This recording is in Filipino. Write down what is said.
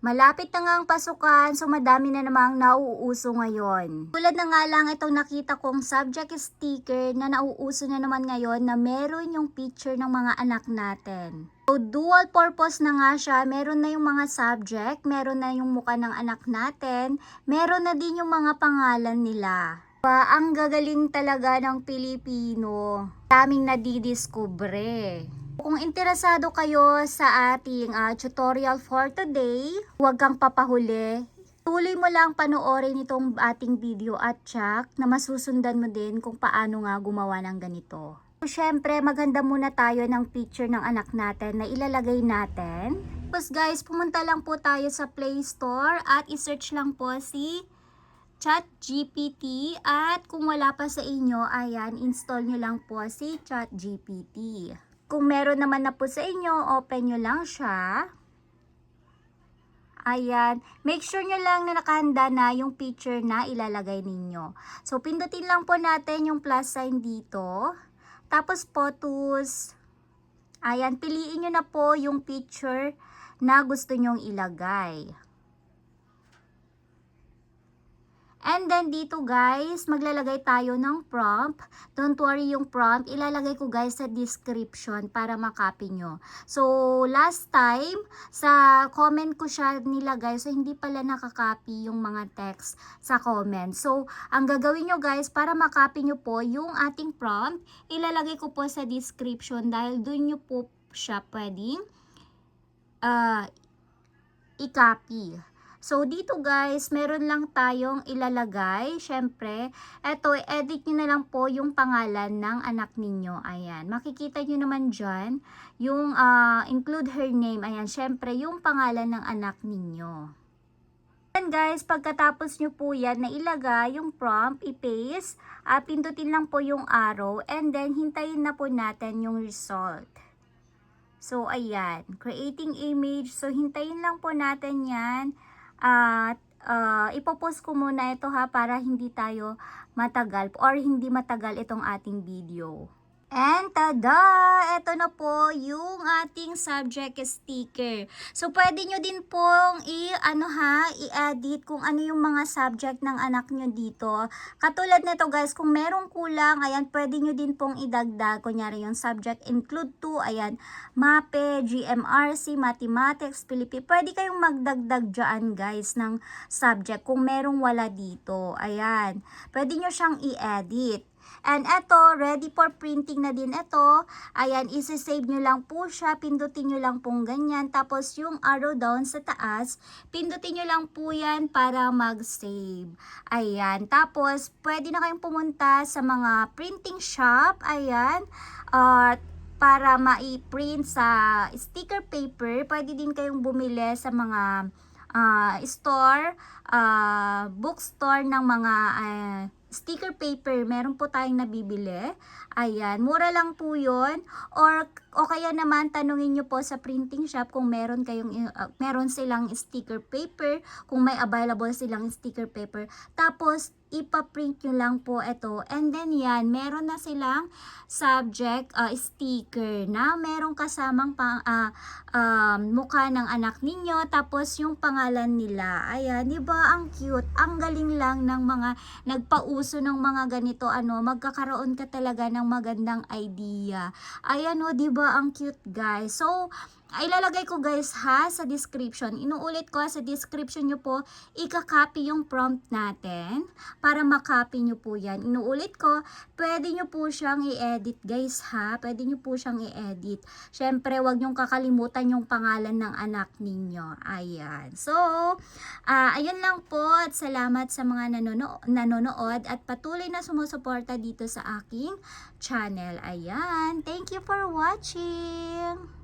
Malapit na nga ang pasukan, so madami na namang nauuso ngayon. Tulad na nga lang itong nakita kong subject sticker na nauuso na naman ngayon na meron yung picture ng mga anak natin. So dual purpose na nga siya, meron na yung mga subject, meron na yung mukha ng anak natin, meron na din yung mga pangalan nila. Ang gagaling talaga ng Pilipino, daming nadidiskubre. Kung interesado kayo sa ating tutorial for today, huwag kang papahuli. Tuloy mo lang panoorin itong ating video at check na masusundan mo din kung paano nga gumawa ng ganito. So, syempre, maganda muna tayo ng picture ng anak natin na ilalagay natin. Tapos guys, pumunta lang po tayo sa Play Store at isearch lang po si ChatGPT at kung wala pa sa inyo, ayan, install nyo lang po si ChatGPT. Kung meron naman na po sa inyo, open nyo lang siya. Ayan, make sure nyo lang na nakahanda na yung picture na ilalagay ninyo. So, pindutin lang po natin yung plus sign dito. Tapos, photos. Ayan, piliin nyo na po yung picture na gusto nyong ilagay. And then dito guys, maglalagay tayo ng prompt. Don't worry, yung prompt ilalagay ko guys sa description para makopy nyo. So last time, sa comment ko siya nilagay, so hindi pala nakakopy yung mga text sa comment. So ang gagawin nyo guys, para makopy nyo po yung ating prompt, ilalagay ko po sa description dahil dun nyo po siya pwedeng i-copy. So, dito guys, meron lang tayong ilalagay. Syempre, eto, edit nyo na lang po yung pangalan ng anak ninyo. Ayan, makikita nyo naman dyan, yung include her name. Ayan, syempre, yung pangalan ng anak ninyo. And guys, pagkatapos nyo po yan na ilagay yung prompt, i-paste, pindutin lang po yung arrow, and then hintayin na po natin yung result. So, ayan, creating image. So, hintayin lang po natin yan. At ipopost ko muna ito ha para hindi tayo matagal or hindi matagal itong ating video. And tada! Ito na po yung ating subject sticker. So, pwede nyo din pong i-edit kung ano yung mga subject ng anak nyo dito. Katulad nito guys, kung merong kulang, ayan, pwede nyo din pong idagdag. Kunyari yung subject include to, ayan, MAPE, GMRC, Mathematics, Philippine. Pwede kayong magdagdag dyan guys ng subject kung merong wala dito. Ayan, pwede nyo siyang i-edit. And eto, ready for printing na din ito. Ayan, isi-save nyo lang po siya. Pindutin nyo lang pong ganyan. Tapos yung arrow down sa taas, pindutin nyo lang po yan para mag-save. Ayan, tapos pwede na kayong pumunta sa mga printing shop. Ayan, para ma-print sa sticker paper. Pwede din kayong bumili sa mga store, bookstore ng mga sticker paper, meron po tayong nabibili. Ayan, mura lang po yun. O kaya naman, tanungin nyo po sa printing shop kung meron silang sticker paper, kung may available silang sticker paper. Tapos, ipa-print nyo lang po ito. And then yan, meron na silang subject sticker na meron kasamang mukha ng anak ninyo. Tapos, yung pangalan nila. Ayan, di ba ang cute? Ang galing lang ng mga nagpauso ng mga ganito, magkakaroon ka talaga ng magandang idea. Ayan o, di ba ang cute guys? So, ilalagay ko guys ha sa description. Inuulit ko sa description nyo po, ika-copy yung prompt natin para makopy nyo po yan. Inuulit ko, pwede nyo po siyang i-edit guys ha. Pwede nyo po siyang i-edit. Syempre, wag nyong kakalimutan yung pangalan ng anak ninyo. Ayan. So, ayun lang po at salamat sa mga nanonood at patuloy na sumusuporta dito sa aking channel. Ayan. Thank you for watching.